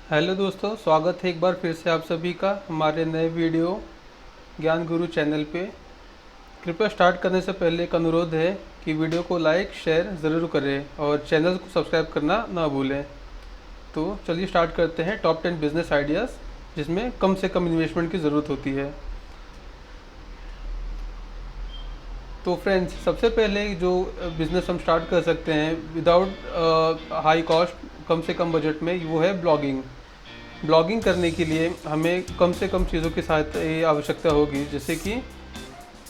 Hello दोस्तों, स्वागत है एक बार फिर से आप सभी का हमारे नए वीडियो ज्ञान गुरु चैनल पे। कृपया स्टार्ट करने से पहले एक अनुरोध है कि वीडियो को लाइक शेयर ज़रूर करें और चैनल को सब्सक्राइब करना ना भूलें। तो चलिए स्टार्ट करते हैं टॉप 10 बिजनेस आइडियाज़ जिसमें कम से कम इन्वेस्टमेंट की ज़रूरत होती है। तो फ्रेंड्स, सबसे पहले जो बिज़नेस हम स्टार्ट कर सकते हैं विदाउट हाई कॉस्ट, कम से कम बजट में, वो है ब्लॉगिंग। ब्लॉगिंग करने के लिए हमें कम से कम चीज़ों की सहायता आवश्यकता होगी। जैसे कि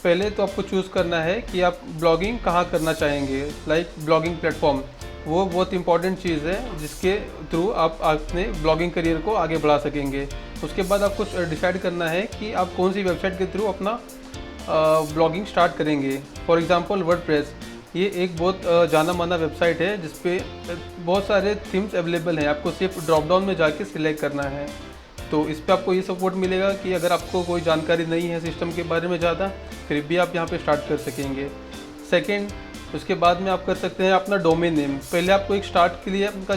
पहले तो आपको चूज़ करना है कि आप ब्लॉगिंग कहाँ करना चाहेंगे। लाइक ब्लॉगिंग प्लेटफॉर्म वो बहुत इंपॉर्टेंट चीज़ है जिसके थ्रू आप अपने ब्लॉगिंग करियर को आगे बढ़ा सकेंगे। उसके बाद आपको डिसाइड करना है कि आप कौन सी वेबसाइट के थ्रू अपना ब्लॉगिंग स्टार्ट करेंगे। फॉर एग्ज़ाम्पल वर्डप्रेस, ये एक बहुत जाना माना वेबसाइट है जिसपे बहुत सारे थीम्स अवेलेबल हैं। आपको सिर्फ ड्रॉप डाउन में जाके सिलेक्ट करना है। तो इस पर आपको ये सपोर्ट मिलेगा कि अगर आपको कोई जानकारी नहीं है सिस्टम के बारे में ज़्यादा, फिर भी आप यहाँ पे स्टार्ट कर सकेंगे। सेकंड, उसके बाद में आप कर सकते हैं अपना डोमेन नेम। पहले आपको एक स्टार्ट के लिए आपका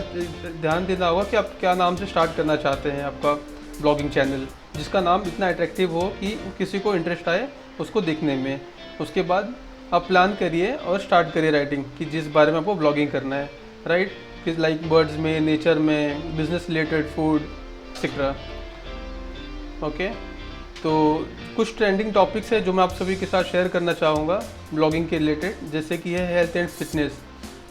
ध्यान देना होगा कि आप क्या नाम से स्टार्ट करना चाहते हैं आपका ब्लॉगिंग चैनल, जिसका नाम इतना अट्रैक्टिव हो कि किसी को इंटरेस्ट आए उसको देखने में। उसके बाद आप प्लान करिए और स्टार्ट करिए राइटिंग कि जिस बारे में आपको ब्लॉगिंग करना है, राइट। कि लाइक बर्ड्स में, नेचर में, business related, food etcetera. Okay, तो कुछ ट्रेंडिंग टॉपिक्स है जो मैं आप सभी के साथ शेयर करना चाहूँगा ब्लॉगिंग के रिलेटेड। जैसे कि है हेल्थ एंड फिटनेस।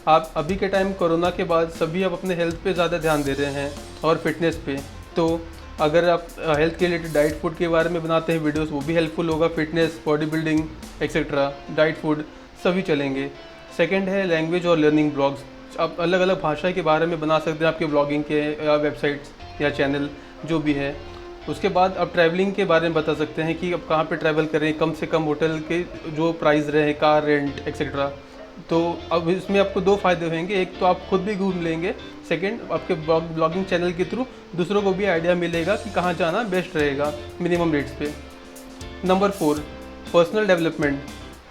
आप अभी के टाइम कोरोना के बाद सभी अब अपने हेल्थ पे ज़्यादा ध्यान दे रहे हैं और फिटनेस पे। तो अगर आप हेल्थ के रिलेटेड डाइट फूड के बारे में बनाते हैं वीडियोस, वो भी हेल्पफुल होगा। Fitness, body building etcetera, diet food सभी चलेंगे। सेकंड है लैंग्वेज और लर्निंग ब्लॉग्स। आप अलग अलग भाषा के बारे में बना सकते हैं आपके ब्लॉगिंग के या वेबसाइट्स या चैनल जो भी है। उसके बाद आप ट्रैवलिंग के बारे में बता सकते हैं कि आप कहाँ पे ट्रैवल करें, कम से कम होटल के जो प्राइस रहे, कार रेंट एक्सेट्रा। तो अब इसमें आपको दो फायदे होंगे। एक तो आप खुद भी घूम लेंगे, सेकंड आपके ब्लॉगिंग चैनल के थ्रू दूसरों को भी आइडिया मिलेगा कि कहाँ जाना बेस्ट रहेगा मिनिमम रेट्स पे। Number 4, personal development.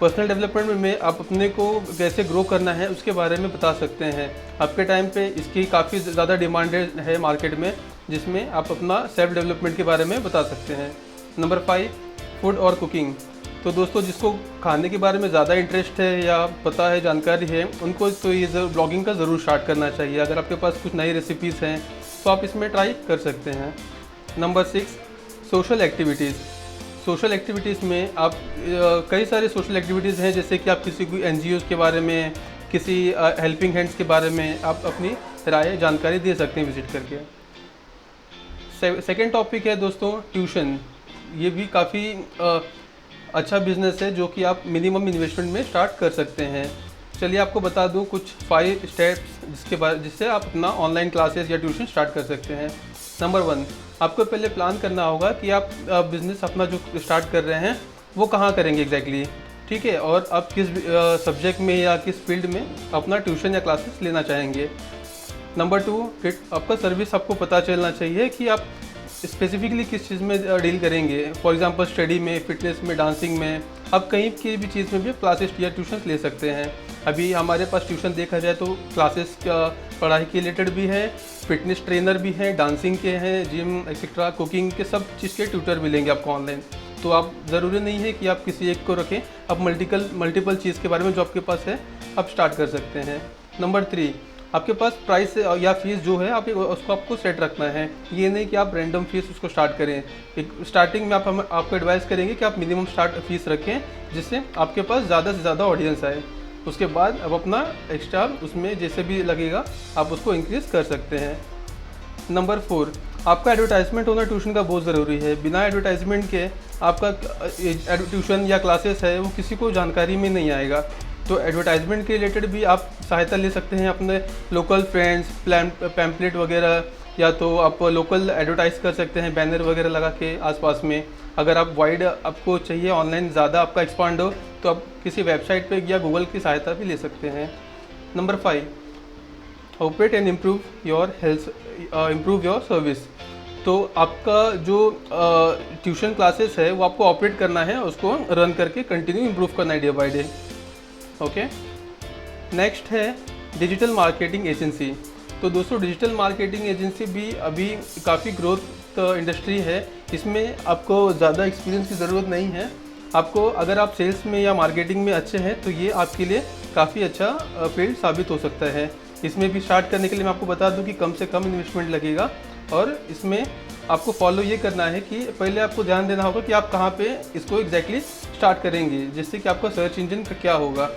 Personal development में आप अपने को कैसे ग्रो करना है उसके बारे में बता सकते हैं। आपके टाइम पे इसकी काफ़ी ज़्यादा डिमांड है मार्केट में, जिसमें आप अपना सेल्फ डेवलपमेंट के बारे में बता सकते हैं। नंबर 5, फूड और कुकिंग। तो दोस्तों, जिसको खाने के बारे में ज़्यादा इंटरेस्ट है या पता है, जानकारी है, उनको तो ये ब्लॉगिंग का ज़रूर स्टार्ट करना चाहिए। अगर आपके पास कुछ नई रेसिपीज़ हैं तो आप इसमें ट्राई कर सकते हैं। Number 6, social activities. Social activities में आप कई सारे सोशल एक्टिविटीज़ हैं। जैसे कि आप किसी कोई NGOs के बारे में, किसी हेल्पिंग हैंड्स के बारे में आप अपनी राय जानकारी दे सकते हैं विजिट करके। सेकेंड टॉपिक है दोस्तों ट्यूशन। ये भी काफ़ी अच्छा बिजनेस है जो कि आप मिनिमम इन्वेस्टमेंट में स्टार्ट कर सकते हैं। चलिए आपको बता दूं कुछ 5 स्टेप्स जिससे आप अपना ऑनलाइन क्लासेस या ट्यूशन स्टार्ट कर सकते हैं। नंबर 1, आपको पहले प्लान करना होगा कि आप बिज़नेस अपना जो स्टार्ट कर रहे हैं वो कहाँ करेंगे एग्जैक्टली, ठीक है, और आप किस सब्जेक्ट में या किस फील्ड में अपना ट्यूशन या क्लासेस लेना चाहेंगे। नंबर 2, आपका सर्विस आपको पता चलना चाहिए कि आप स्पेसिफिकली किस चीज़ में डील करेंगे। फॉर एग्जांपल स्टडी में, फिटनेस में, डांसिंग में, आप कहीं की भी चीज़ में भी क्लासेस या ट्यूशन ले सकते हैं। अभी हमारे पास ट्यूशन देखा जाए तो क्लासेस पढ़ाई के रिलेटेड भी है, फिटनेस ट्रेनर भी है, डांसिंग के हैं, जिम एक्सेट्रा, कुकिंग के, सब चीज़ के ट्यूटर मिलेंगे आपको ऑनलाइन। तो आप ज़रूरी नहीं है कि आप किसी एक को रखें, आप मल्टीपल चीज़ के बारे में जो आपके पास है आप स्टार्ट कर सकते हैं। नंबर 3, आपके पास प्राइस या फीस जो है आप उसको आपको सेट रखना है। ये नहीं कि आप रैंडम फीस उसको स्टार्ट करें। एक स्टार्टिंग में हम आपको एडवाइस करेंगे कि आप मिनिमम स्टार्ट फीस रखें जिससे आपके पास ज़्यादा से ज़्यादा ऑडियंस आए। उसके बाद अब अपना एक्स्ट्रा उसमें जैसे भी लगेगा आप उसको इंक्रीज़ कर सकते हैं। नंबर 4, आपका एडवर्टाइजमेंट होना ट्यूशन का बहुत ज़रूरी है। बिना एडवर्टाइजमेंट के आपका ट्यूशन या क्लासेस है वो किसी को जानकारी में नहीं आएगा। तो एडवर्टाइजमेंट के रिलेटेड भी आप सहायता ले सकते हैं अपने लोकल फ्रेंड्स, पैम्पलेट वगैरह, या तो आप लोकल एडवर्टाइज कर सकते हैं बैनर वगैरह लगा के आसपास में। अगर आप वाइड आपको चाहिए ऑनलाइन ज़्यादा आपका एक्सपांड हो तो आप किसी वेबसाइट पे या गूगल की सहायता भी ले सकते हैं। Number 5, operate and improve your service. तो आपका जो ट्यूशन क्लासेस है वो आपको ऑपरेट करना है, उसको रन करके कंटिन्यू इम्प्रूव करना है day by day. Okay, next है डिजिटल मार्केटिंग एजेंसी। तो दोस्तों डिजिटल मार्केटिंग एजेंसी भी अभी काफ़ी ग्रोथ इंडस्ट्री है। इसमें आपको ज़्यादा एक्सपीरियंस की ज़रूरत नहीं है। आपको अगर आप सेल्स में या मार्केटिंग में अच्छे हैं तो ये आपके लिए काफ़ी अच्छा फील्ड साबित हो सकता है। इसमें भी स्टार्ट करने के लिए मैं आपको बता दूं कि कम से कम इन्वेस्टमेंट लगेगा, और इसमें आपको फॉलो ये करना है कि पहले आपको ध्यान देना होगा कि आप कहाँ पे इसको एग्जैक्टली स्टार्ट करेंगे, जिससे कि आपका सर्च इंजन का क्या होगा।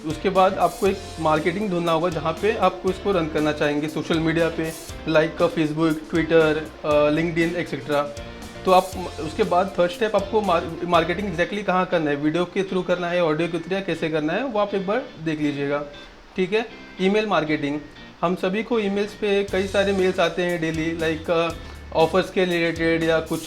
उसके बाद आपको एक मार्केटिंग ढूंढना होगा जहाँ पे आपको इसको रन करना चाहेंगे सोशल मीडिया पे, like Facebook, Twitter, LinkedIn etcetera. तो आप उसके बाद थर्ड स्टेप आपको मार्केटिंग एग्जैक्टली कहाँ करना है, वीडियो के थ्रू करना है, ऑडियो के थ्रू, कैसे करना है, वो आप एक बार देख लीजिएगा। ठीक है। ईमेल मार्केटिंग, हम सभी को ईमेल्स पे कई सारे मेल्स आते हैं डेली, लाइक ऑफर्स के रिलेटेड या कुछ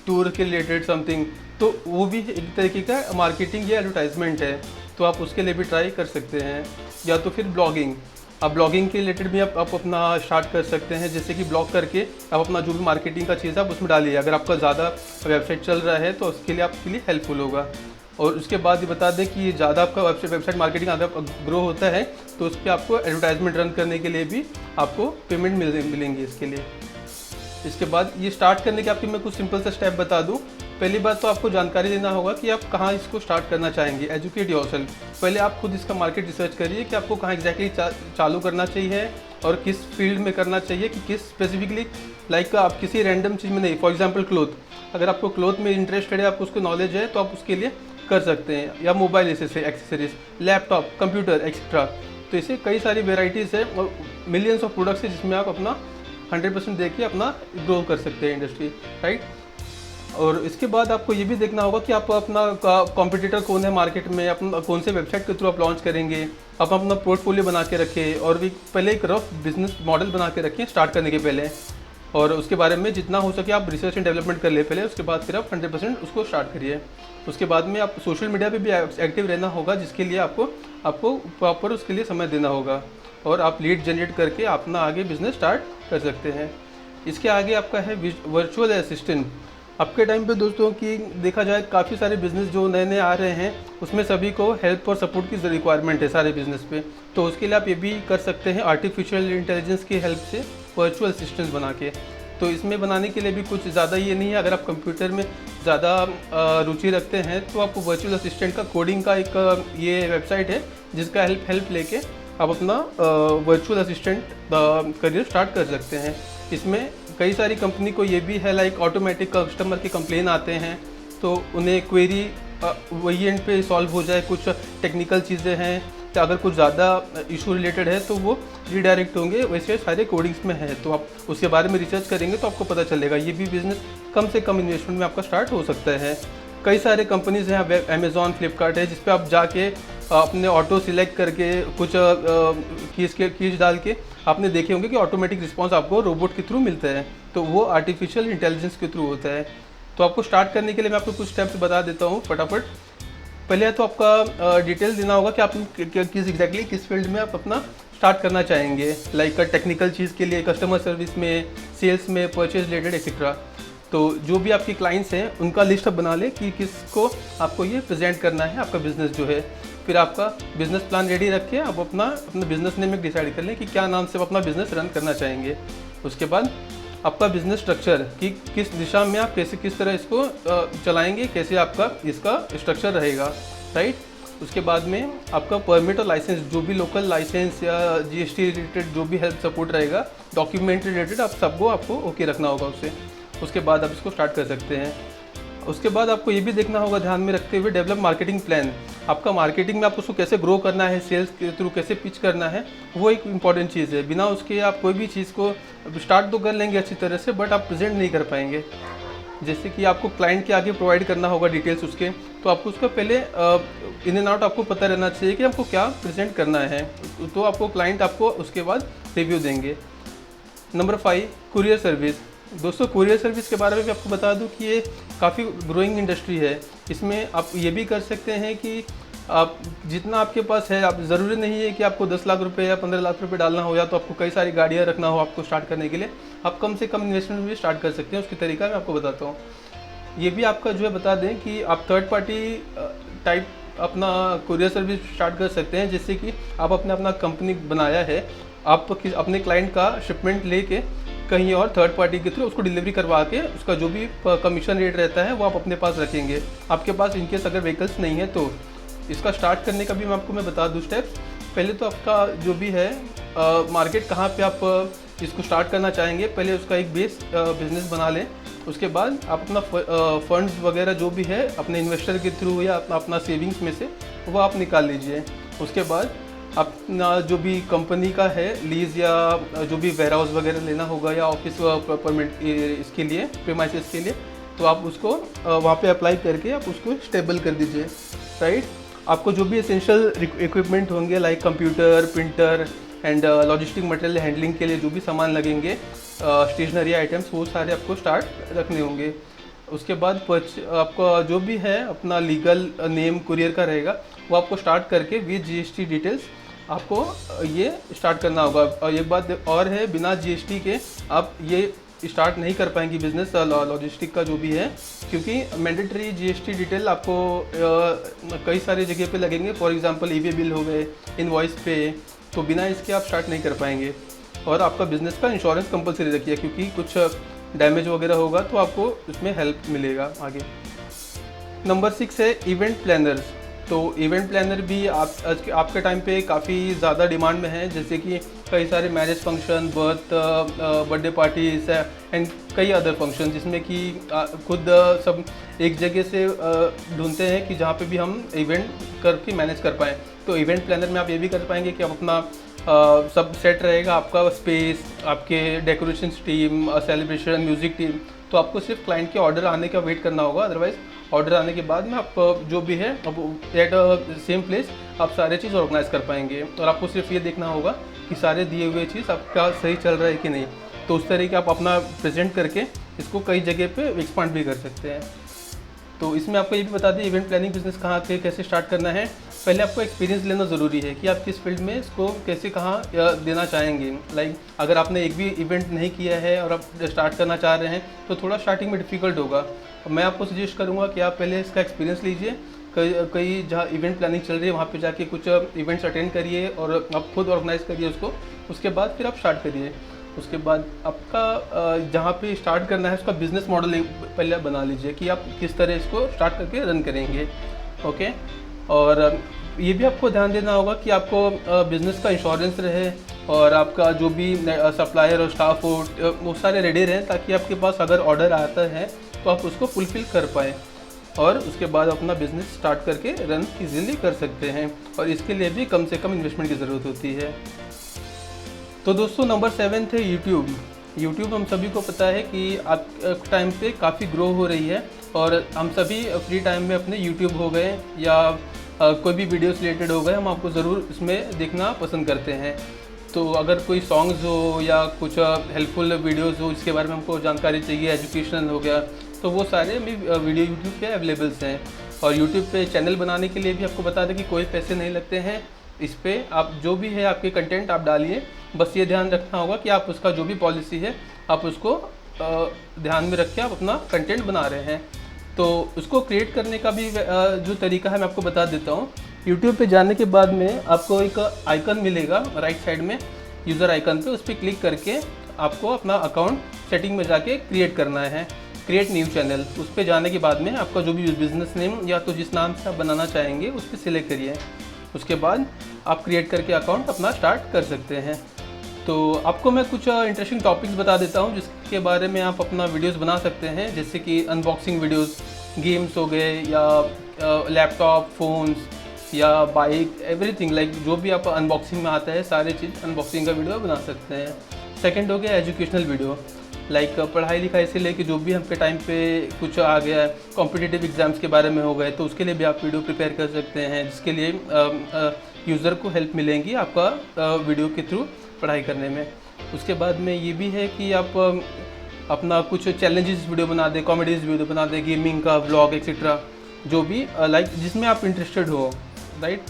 टूर के रिलेटेड समथिंग, तो वो भी एक तरीके का मार्केटिंग या एडवर्टाइजमेंट है, तो आप उसके लिए भी ट्राई कर सकते हैं। या तो फिर ब्लॉगिंग, आप ब्लॉगिंग के रिलेटेड भी आप अपना स्टार्ट कर सकते हैं, जैसे कि ब्लॉग करके आप अपना जो भी मार्केटिंग का चीज़ है आप उसमें डालिए। अगर आपका ज़्यादा वेबसाइट चल रहा है तो उसके लिए आपके लिए हेल्पफुल होगा। और उसके बाद ये बता दें कि ये ज़्यादा आपका वेबसाइट मार्केटिंग अगर ग्रो होता है तो उस पर आपको एडवर्टाइजमेंट रन करने के लिए भी आपको पेमेंट मिलेंगी इसके लिए। इसके बाद ये स्टार्ट करने के आपके मैं कुछ सिंपल सा स्टेप बता दूं। पहली बात तो आपको जानकारी देना होगा कि आप कहाँ इसको स्टार्ट करना चाहेंगे। एजुकेट योरसेल्फ, पहले आप खुद इसका मार्केट रिसर्च करिए कि आपको कहाँ एग्जैक्टली चालू करना चाहिए और किस फील्ड में करना चाहिए, कि किस स्पेसिफिकली, लाइक आप किसी रैंडम चीज़ में नहीं। फॉर एग्जांपल क्लोथ, अगर आपको क्लोथ में इंटरेस्टेड है, आपको उसको नॉलेज है, तो आप उसके लिए कर सकते हैं। या mobile accessories, laptop, computer etcetera, तो इसे कई सारी वेराइटीज़ है और मिलियंस ऑफ प्रोडक्ट्स है जिसमें आप अपना 100% देखिए अपना ग्रो कर सकते हैं इंडस्ट्री, राइट। और इसके बाद आपको ये भी देखना होगा कि आप अपना कॉम्पिटिटर कौन है मार्केट में, अपना कौन से वेबसाइट के थ्रू आप लॉन्च करेंगे। आप अपना पोर्टफोलियो बना के रखें और भी पहले एक रफ बिजनेस मॉडल बना के रखें स्टार्ट करने के पहले, और उसके बारे में जितना हो सके आप रिसर्च एंड डेवलपमेंट कर ले पहले, उसके बाद फिर आप 100% उसको स्टार्ट करिए। उसके बाद में आप सोशल मीडिया पे भी एक्टिव रहना होगा, जिसके लिए आपको प्रॉपर उसके लिए समय देना होगा, और आप लीड जनरेट करके अपना आगे बिजनेस स्टार्ट कर सकते हैं। इसके आगे आपका है वर्चुअल असिस्टेंट। आपके टाइम पे दोस्तों की देखा जाए काफ़ी सारे बिजनेस जो नए नए आ रहे हैं उसमें सभी को हेल्प और सपोर्ट की रिक्वायरमेंट है सारे बिजनेस पे, तो उसके लिए आप ये भी कर सकते हैं आर्टिफिशियल इंटेलिजेंस की हेल्प से वर्चुअल असिस्टेंट बना के। तो इसमें बनाने के लिए भी कुछ ज़्यादा ये नहीं है, अगर आप कंप्यूटर में ज़्यादा रुचि रखते हैं तो आप वर्चुअल असिस्टेंट का कोडिंग का एक ये वेबसाइट है जिसका हेल्प लेके आप अपना वर्चुअल असिस्टेंट करियर स्टार्ट कर सकते हैं। इसमें कई सारी कंपनी को ये भी है, लाइक ऑटोमेटिक कस्टमर के कंप्लेन आते हैं तो उन्हें क्वेरी वही एंड पे सॉल्व हो जाए। कुछ टेक्निकल चीज़ें हैं तो अगर कुछ ज़्यादा इशू रिलेटेड है तो वो रिडायरेक्ट होंगे, वैसे सारे कोडिंग्स में है, तो आप उसके बारे में रिसर्च करेंगे तो आपको पता चलेगा। ये भी बिजनेस कम से कम इन्वेस्टमेंट में आपका स्टार्ट हो सकता है। कई सारे कंपनीज़ हैं, अमेज़ॉन, फ्लिपकार्ट है, जिस पे आप जाके अपने ऑटो सिलेक्ट करके कुछ कीज डाल के आपने देखे होंगे कि ऑटोमेटिक रिस्पांस आपको रोबोट के थ्रू मिलता है, तो वो आर्टिफिशियल इंटेलिजेंस के थ्रू होता है। तो आपको स्टार्ट करने के लिए मैं आपको कुछ स्टेप्स बता देता हूँ फटाफट। पहले तो आपका डिटेल देना होगा कि आप किस फील्ड में आप अपना स्टार्ट करना चाहेंगे, लाइक टेक्निकल चीज़ के लिए, कस्टमर सर्विस में, सेल्स में, परचेज रिलेटेड एक्सेट्रा। तो जो भी आपके क्लाइंट्स हैं उनका लिस्ट आप बना लें कि किसको आपको ये प्रेजेंट करना है आपका बिज़नेस जो है। फिर आपका बिज़नेस प्लान रेडी रख के आप अपना बिज़नेस नेम एक डिसाइड कर लें कि क्या नाम से आप अपना बिज़नेस रन करना चाहेंगे। उसके बाद आपका बिज़नेस स्ट्रक्चर कि किस दिशा में आप किस तरह इसको चलाएंगे, कैसे आपका इसका स्ट्रक्चर रहेगा, राइट। उसके बाद में आपका परमिट और लाइसेंस, जो भी लोकल लाइसेंस या GST रिलेटेड जो भी हेल्प सपोर्ट रहेगा, डॉक्यूमेंट रिलेटेड आप सबको आपको ओके रखना होगा उससे। उसके बाद आप इसको स्टार्ट कर सकते हैं। उसके बाद आपको ये भी देखना होगा ध्यान में रखते हुए डेवलप मार्केटिंग प्लान। आपका मार्केटिंग में आपको उसको कैसे ग्रो करना है, सेल्स के थ्रू कैसे पिच करना है, वो एक इंपॉर्टेंट चीज़ है। बिना उसके आप कोई भी चीज़ को स्टार्ट तो कर लेंगे अच्छी तरह से, बट आप प्रेजेंट नहीं कर पाएंगे। जैसे कि आपको क्लाइंट के आगे प्रोवाइड करना होगा डिटेल्स उसके, तो आपको उसका पहले इन एंड आउट आपको पता रहना चाहिए कि आपको क्या प्रेजेंट करना है, तो आपको क्लाइंट आपको उसके बाद रिव्यू देंगे। Number 5, courier service. दोस्तों कुरियर सर्विस के बारे में भी आपको बता दूं कि ये काफ़ी ग्रोइंग इंडस्ट्री है। इसमें आप ये भी कर सकते हैं कि आप जितना आपके पास है, आप ज़रूरी नहीं है कि आपको 10 लाख रुपए या 15 लाख रुपए डालना हो, या तो आपको कई सारी गाड़ियाँ रखना हो आपको स्टार्ट करने के लिए। आप कम से कम इन्वेस्टमेंट में भी स्टार्ट कर सकते हैं। उसकी तरीका मैं आपको बताता हूँ। ये भी आपका जो है बता दें कि आप थर्ड पार्टी टाइप अपना कुरियर सर्विस स्टार्ट कर सकते हैं, जिससे कि आप अपना कंपनी बनाया है, आप अपने क्लाइंट का शिपमेंट लेके कहीं और थर्ड पार्टी के थ्रू उसको डिलीवरी करवा के उसका जो भी कमीशन रेट रहता है वो आप अपने पास रखेंगे। आपके पास इनकेस अगर व्हीकल्स नहीं है तो इसका स्टार्ट करने का भी मैं बता दूँ स्टेप्स। पहले तो आपका जो भी है मार्केट कहाँ पे आप इसको स्टार्ट करना चाहेंगे, पहले उसका एक बेस बिजनेस बना लें। उसके बाद आप अपना फंड्स वगैरह जो भी है अपने इन्वेस्टर के थ्रू या अपना सेविंग्स में से वो आप निकाल लीजिए। उसके बाद अपना जो भी कंपनी का है लीज या जो भी वेयर हाउस वगैरह लेना होगा या ऑफिस परमिट इसके लिए प्रीमाइसेस के लिए, तो आप उसको वहाँ पे अप्लाई करके आप उसको स्टेबल कर दीजिए, राइट। आपको जो भी एसेंशियल इक्विपमेंट होंगे like computer, printer and logistic material handling के लिए जो भी सामान लगेंगे, स्टेशनरी आइटम्स, वो सारे आपको स्टार्ट रखने होंगे। उसके बाद आपका जो भी है अपना लीगल नेम कुरियर का रहेगा वो आपको स्टार्ट करके विद जीएसटी डिटेल्स आपको ये स्टार्ट करना होगा। और एक बात और है, बिना जीएसटी के आप ये स्टार्ट नहीं कर पाएंगे बिजनेस लॉजिस्टिक का जो भी है, क्योंकि मैंडेटरी जीएसटी डिटेल आपको कई सारी जगह पे लगेंगे। फॉर एग्जांपल ईवे बिल हो गए, इनवॉइस पे, तो बिना इसके आप स्टार्ट नहीं कर पाएंगे। और आपका बिजनेस का इंश्योरेंस कंपलसरी रखिए, क्योंकि कुछ डैमेज वगैरह होगा तो आपको उसमें हेल्प मिलेगा आगे। नंबर 6 है इवेंट प्लानर्स। तो इवेंट प्लानर भी आपके टाइम पे काफ़ी ज़्यादा डिमांड में है, जैसे कि कई सारे marriage function, birthday parties and कई अदर फंक्शन, जिसमें कि खुद सब एक जगह से ढूंढते हैं कि जहाँ पे भी हम इवेंट करके मैनेज कर पाएँ। तो इवेंट प्लानर में आप ये भी कर पाएंगे कि आप अपना सब सेट रहेगा, आपका स्पेस, आपके decoration team, celebration, music team. तो आपको सिर्फ क्लाइंट के ऑर्डर आने का वेट करना होगा, अदरवाइज़ ऑर्डर आने के बाद में आप जो भी है अब एट सेम प्लेस आप सारे चीज़ ऑर्गेनाइज कर पाएंगे। और आपको सिर्फ ये देखना होगा कि सारे दिए हुए चीज़ आपका सही चल रहा है कि नहीं। तो उस तरीके आप अपना प्रेजेंट करके इसको कई जगह पे एक्सपांड भी कर सकते हैं। तो इसमें आपको ये भी बता दें इवेंट प्लानिंग बिजनेस कहाँ से कैसे स्टार्ट करना है। पहले आपको एक्सपीरियंस लेना ज़रूरी है कि आप किस फील्ड में इसको कैसे कहाँ देना चाहेंगे। लाइक अगर आपने एक भी इवेंट नहीं किया है और आप स्टार्ट करना चाह रहे हैं तो थोड़ा स्टार्टिंग में डिफ़िकल्ट होगा। मैं आपको सजेस्ट करूँगा कि आप पहले इसका एक्सपीरियंस लीजिए, कई जहाँ इवेंट प्लानिंग चल रही है वहाँ पे जाके कुछ इवेंट्स अटेंड करिए और आप खुद ऑर्गेनाइज करिए उसको। उसके बाद फिर आप स्टार्ट करिए। उसके बाद आपका जहाँ पे स्टार्ट करना है उसका बिज़नेस मॉडल पहले बना लीजिए कि आप किस तरह इसको स्टार्ट करके रन करेंगे, ओके। और ये भी आपको ध्यान देना होगा कि आपको बिज़नेस का इंश्योरेंस रहे और आपका जो भी सप्लायर और स्टाफ हो वो सारे रेडी रहें, ताकि आपके पास अगर ऑर्डर आता है तो आप उसको फुलफ़िल कर पाएँ और उसके बाद अपना बिज़नेस स्टार्ट करके रन इजीली कर सकते हैं। और इसके लिए भी कम से कम इन्वेस्टमेंट की ज़रूरत होती है। तो दोस्तों नंबर 7 है यूट्यूब। हम सभी को पता है कि आज टाइम पे काफ़ी ग्रो हो रही है और हम सभी फ्री टाइम में अपने यूट्यूब हो गए या कोई भी वीडियोस रिलेटेड हो गए, हम आपको ज़रूर इसमें देखना पसंद करते हैं। तो अगर कोई सॉन्ग्स हो या कुछ हेल्पफुल वीडियोस हो इसके बारे में हमको जानकारी चाहिए, एजुकेशनल हो गया, तो वो सारे भी वीडियो यूट्यूब पे अवेलेबल्स हैं। और यूट्यूब पे चैनल बनाने के लिए भी आपको बता दें कि कोई पैसे नहीं लगते हैं। इस पर आप जो भी है आपके कंटेंट आप डालिए, बस ये ध्यान रखना होगा कि आप उसका जो भी पॉलिसी है आप उसको ध्यान में रख के आप अपना कंटेंट बना रहे हैं। तो उसको क्रिएट करने का भी जो तरीका है मैं आपको बता देता हूँ। यूट्यूब पे जाने के बाद में आपको एक आइकन मिलेगा राइट साइड में, यूज़र आइकन पे, उस पर क्लिक करके आपको अपना अकाउंट सेटिंग में जाके क्रिएट करना है, क्रिएट न्यू चैनल। उस पर जाने के बाद में आपका जो भी बिज़नेस नेम या तो जिस नाम से आप बनाना चाहेंगे उस पर सिलेक्ट करिए। उसके बाद आप क्रिएट करके अकाउंट अपना स्टार्ट कर सकते हैं। तो आपको मैं कुछ इंटरेस्टिंग टॉपिक्स बता देता हूँ जिसके बारे में आप अपना वीडियोस बना सकते हैं, जैसे कि अनबॉक्सिंग वीडियोस, गेम्स हो गए या लैपटॉप, फ़ोन्स या बाइक, एवरीथिंग लाइक जो भी आप अनबॉक्सिंग में आता है सारी चीज़ अनबॉक्सिंग का वीडियो बना सकते हैं। सेकंड हो गया एजुकेशनल वीडियो, लाइक पढ़ाई लिखाई से लेके जो भी हमके टाइम पे कुछ आ गया है, कॉम्पिटिटिव एग्ज़ाम्स के बारे में हो गए, तो उसके लिए भी आप वीडियो प्रिपेयर कर सकते हैं, जिसके लिए यूज़र को हेल्प मिलेंगी आपका वीडियो के थ्रू पढ़ाई करने में। उसके बाद में ये भी है कि आप अपना कुछ चैलेंजेस वीडियो बना दें, कॉमेडीज वीडियो बना दें, गेमिंग का व्लॉग एक्सेट्रा, जो भी लाइक जिसमें आप इंटरेस्टेड हो, राइट।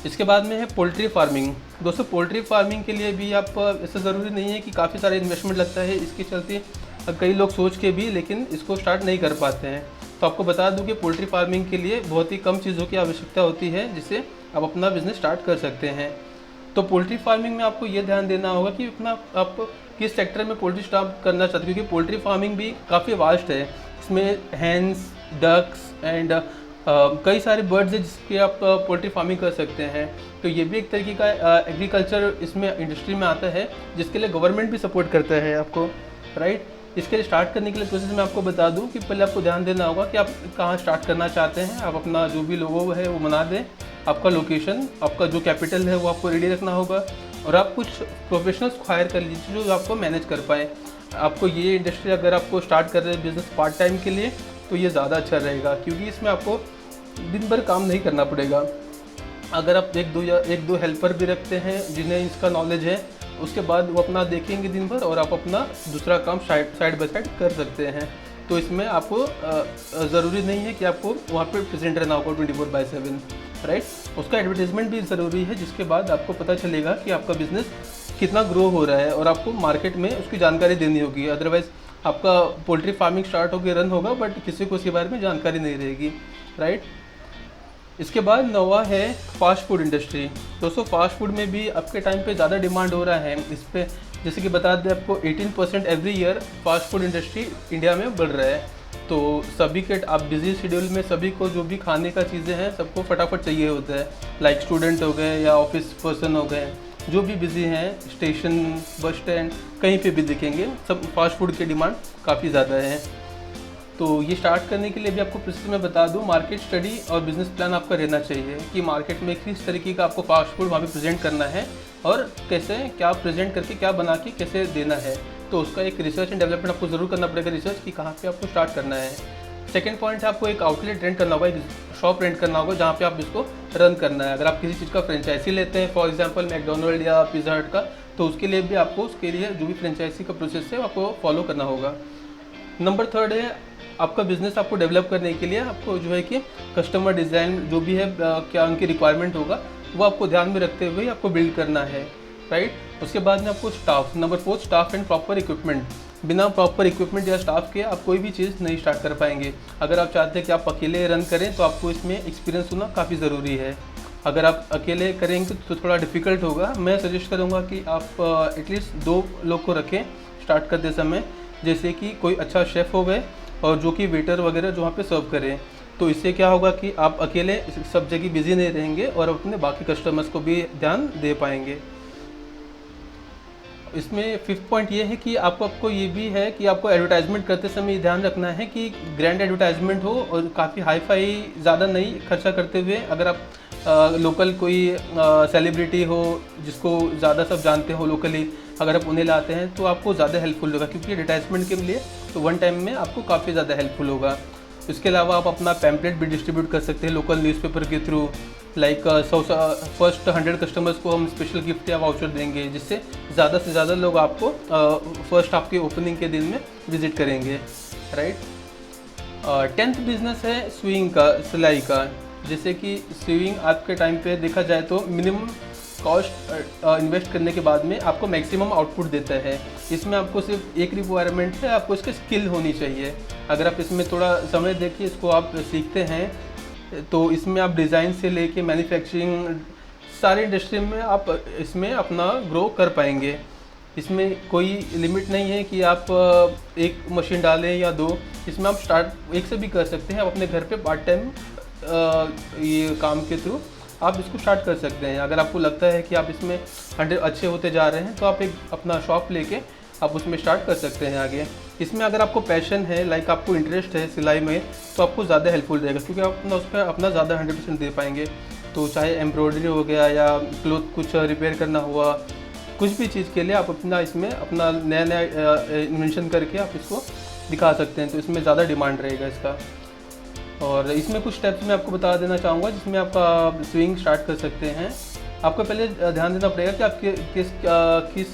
इसके बाद में है पोल्ट्री फार्मिंग। दोस्तों पोल्ट्री फार्मिंग के लिए भी आप ऐसा ज़रूरी नहीं है कि काफ़ी सारे इन्वेस्टमेंट लगता है, इसके चलते कई लोग सोच के भी लेकिन इसको स्टार्ट नहीं कर पाते हैं। तो आपको बता दूं कि पोल्ट्री फार्मिंग के लिए बहुत ही कम चीज़ों की आवश्यकता होती है जिससे आप अपना बिज़नेस स्टार्ट कर सकते हैं। तो पोल्ट्री फार्मिंग में आपको ये ध्यान देना होगा कि अपना आप किस सेक्टर में पोल्ट्री स्टार्ट करना चाहते हैं, क्योंकि पोल्ट्री फार्मिंग भी काफ़ी वास्ट है। इसमें हैंस, डक्स एंड कई सारे बर्ड्स हैं जिसके आप पोल्ट्री फार्मिंग कर सकते हैं। तो ये भी एक तरीके का एग्रीकल्चर इसमें इंडस्ट्री में आता है, जिसके लिए गवर्नमेंट भी सपोर्ट करता है आपको, राइट। इसके लिए स्टार्ट करने के लिए प्रोसेस मैं आपको बता दूं कि पहले आपको ध्यान देना होगा कि आप कहाँ स्टार्ट करना चाहते हैं। आप अपना जो भी लोगो है वो बना दें, आपका लोकेशन, आपका जो कैपिटल है वो आपको रेडी रखना होगा, और आप कुछ प्रोफेशनल्स को हायर कर लीजिए जो आपको मैनेज कर पाएँ। आपको ये इंडस्ट्री अगर आपको स्टार्ट कर रहे हैं बिज़नेस पार्ट टाइम के लिए, तो ये ज़्यादा अच्छा रहेगा, क्योंकि इसमें आपको दिन भर काम नहीं करना पड़ेगा। अगर आप एक दो हेल्पर भी रखते हैं जिन्हें इसका नॉलेज है, उसके बाद वो अपना देखेंगे दिन भर, और आप अपना दूसरा काम साइड बाय साइड कर सकते हैं। तो इसमें आपको ज़रूरी नहीं है कि आपको वहाँ पे प्रेजेंट रहना होगा 24/7, राइट। उसका एडवर्टाइजमेंट भी ज़रूरी है, जिसके बाद आपको पता चलेगा कि आपका बिज़नेस कितना ग्रो हो रहा है, और आपको मार्केट में उसकी जानकारी देनी होगी। अदरवाइज़ आपका पोल्ट्री फार्मिंग स्टार्ट होकर रन होगा, बट किसी को उसके बारे में जानकारी नहीं रहेगी, राइट। इसके बाद नौवा है फास्ट फूड इंडस्ट्री। दोस्तों, फास्ट फूड में भी आपके टाइम पे ज़्यादा डिमांड हो रहा है। इस पर जैसे कि बता दें आपको, 18% every year fast food industry India में बढ़ रहा है। तो सभी के आप बिजी शेड्यूल में सभी को जो भी खाने का चीज़ें हैं सबको फटाफट चाहिए होता है। लाइक स्टूडेंट हो गए या ऑफिस पर्सन हो गए, जो भी बिजी हैं, स्टेशन, बस स्टैंड, कहीं पे भी दिखेंगे, सब फास्ट फूड की डिमांड काफ़ी ज़्यादा है। तो ये स्टार्ट करने के लिए भी आपको प्रोसेस में बता दूं, मार्केट स्टडी और बिजनेस प्लान आपका रहना चाहिए कि मार्केट में किस तरीके का आपको फास्ट फूड वहाँ पे प्रेजेंट करना है, और कैसे क्या प्रेजेंट करके क्या बना के कैसे देना है। तो उसका एक रिसर्च एंड डेवलपमेंट आपको ज़रूर करना पड़ेगा, रिसर्च कि कहाँ पे आपको स्टार्ट करना है। सेकंड पॉइंट है, आपको एक आउटलेट रेंट करना होगा, एक शॉप रेंट करना होगा जहाँ पे आप इसको रन करना है। अगर आप किसी चीज़ का फ्रेंचाइजी लेते हैं, फॉर एग्जांपल मैकडोनल्ड या पिज़्ज़ा हट का, तो उसके लिए भी आपको उसके लिए जो भी फ्रेंचाइजी का प्रोसेस है आपको फॉलो करना होगा। नंबर थर्ड है, आपका बिज़नेस आपको डेवलप करने के लिए आपको जो है कि कस्टमर डिज़ाइन जो भी है, क्या उनकी रिक्वायरमेंट होगा वो आपको ध्यान में रखते हुए आपको बिल्ड करना है, राइट। उसके बाद में आपको staff, number 4 staff and proper equipment. बिना प्रॉपर इक्विपमेंट या स्टाफ के आप कोई भी चीज़ नहीं स्टार्ट कर पाएंगे। अगर आप चाहते हैं कि आप अकेले रन करें तो आपको इसमें एक्सपीरियंस होना काफ़ी ज़रूरी है। अगर आप अकेले करेंगे तो थोड़ा डिफ़िकल्ट होगा। मैं सजेस्ट करूँगा कि आप एटलीस्ट 2 लोग को रखें स्टार्ट करते समय, जैसे कि कोई अच्छा शेफ़ हो गए और जो कि वेटर वगैरह जो वहाँ पे सर्व करें। तो इससे क्या होगा कि आप अकेले सब जगह बिजी नहीं रहेंगे और अपने बाकी कस्टमर्स को भी ध्यान दे पाएंगे। इसमें फिफ्थ पॉइंट ये है कि आपको ये भी है कि आपको एडवर्टाइजमेंट करते समय ध्यान रखना है कि ग्रैंड एडवर्टाइजमेंट हो और काफ़ी हाई फाई ज़्यादा नहीं खर्चा करते हुए। अगर आप लोकल कोई सेलिब्रिटी हो जिसको ज़्यादा सब जानते हो लोकली, अगर आप उन्हें लाते हैं तो आपको ज़्यादा हेल्पफुल होगा, क्योंकि एडवर्टाइजमेंट के लिए तो वन टाइम में आपको काफ़ी ज़्यादा हेल्पफुल होगा। इसके अलावा आप अपना पैम्पलेट भी डिस्ट्रीब्यूट कर सकते हैं लोकल न्यूज़पेपर के थ्रू। लाइक फर्स्ट 100 कस्टमर्स को हम स्पेशल गिफ्ट या वाउचर देंगे, जिससे ज़्यादा से ज़्यादा लोग आपको फर्स्ट आपके ओपनिंग के दिन में विजिट करेंगे, राइट। 10th बिजनेस है स्विंग का, सिलाई का। जैसे कि स्विंग आपके टाइम पे देखा जाए तो मिनिमम कॉस्ट इन्वेस्ट करने के बाद में आपको मैक्सिमम आउटपुट देता है। इसमें आपको सिर्फ एक रिक्वायरमेंट है, आपको इसकी स्किल होनी चाहिए। अगर आप इसमें थोड़ा समय देखिए, इसको आप सीखते हैं, तो इसमें आप डिज़ाइन से लेके मैन्युफैक्चरिंग सारे इंडस्ट्री में आप इसमें अपना ग्रो कर पाएंगे। इसमें कोई लिमिट नहीं है कि आप एक मशीन डालें या 2। इसमें आप स्टार्ट एक से भी कर सकते हैं। आप अपने घर पे पार्ट टाइम ये काम के थ्रू आप इसको स्टार्ट कर सकते हैं। अगर आपको लगता है कि आप इसमें 100 अच्छे होते जा रहे हैं तो आप एक अपना शॉप लेके आप उसमें स्टार्ट कर सकते हैं आगे। इसमें अगर आपको पैशन है, लाइक आपको इंटरेस्ट है सिलाई में, तो आपको ज़्यादा हेल्पफुल रहेगा, क्योंकि आप अपना उस पर अपना ज़्यादा 100% दे पाएंगे। तो चाहे एम्ब्रॉयडरी हो गया या क्लोथ कुछ रिपेयर करना हुआ, कुछ भी चीज़ के लिए आप अपना इसमें अपना नया नया इन्वेंशन करके आप इसको दिखा सकते हैं। तो इसमें ज़्यादा डिमांड रहेगा इसका। और इसमें कुछ स्टेप्स मैं आपको बता देना चाहूँगा जिसमें आपका स्विंग स्टार्ट कर सकते हैं। आपको पहले ध्यान देना पड़ेगा कि आप किस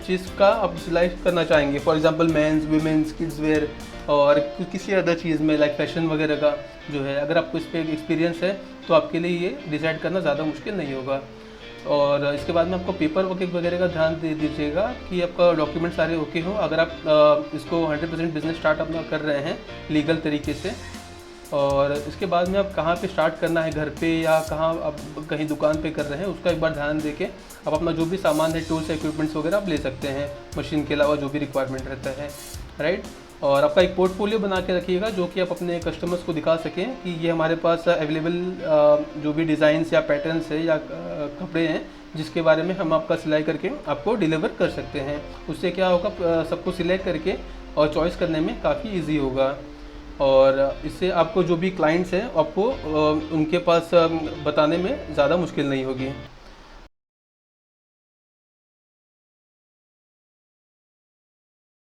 चीज़ का आप सिलाई करना चाहेंगे। For example men's, women's, kids wear और किसी अदर चीज़ में, लाइक फैशन वगैरह का जो है। अगर आपको इस पर एक्सपीरियंस है तो आपके लिए ये डिसाइड करना ज़्यादा मुश्किल नहीं होगा। और इसके बाद में आपको पेपर वर्क वगैरह का ध्यान दे दीजिएगा कि आपका डॉक्यूमेंट सारे ओके हो। अगर आप इसको 100% बिजनेस स्टार्ट अपना कर रहे हैं लीगल तरीके से, और इसके बाद में अब कहाँ पे स्टार्ट करना है, घर पे या कहाँ आप कहीं दुकान पे कर रहे हैं, उसका एक बार ध्यान दे के आप अपना जो भी सामान है, टूल्स इक्विपमेंट्स वगैरह आप ले सकते हैं, मशीन के अलावा जो भी रिक्वायरमेंट रहता है, राइट। और आपका एक पोर्टफोलियो बना के रखिएगा जो कि आप अपने कस्टमर्स को दिखा सकें कि ये हमारे पास अवेलेबल जो भी डिज़ाइंस या पैटर्न्स है या कपड़े हैं जिसके बारे में हम आपका सिलाई करके आपको डिलीवर कर सकते हैं। उससे क्या होगा, सबको सिलेक्ट करके और चॉइस करने में काफ़ी इजी होगा, और इससे आपको जो भी क्लाइंट्स हैं आपको उनके पास बताने में ज़्यादा मुश्किल नहीं होगी।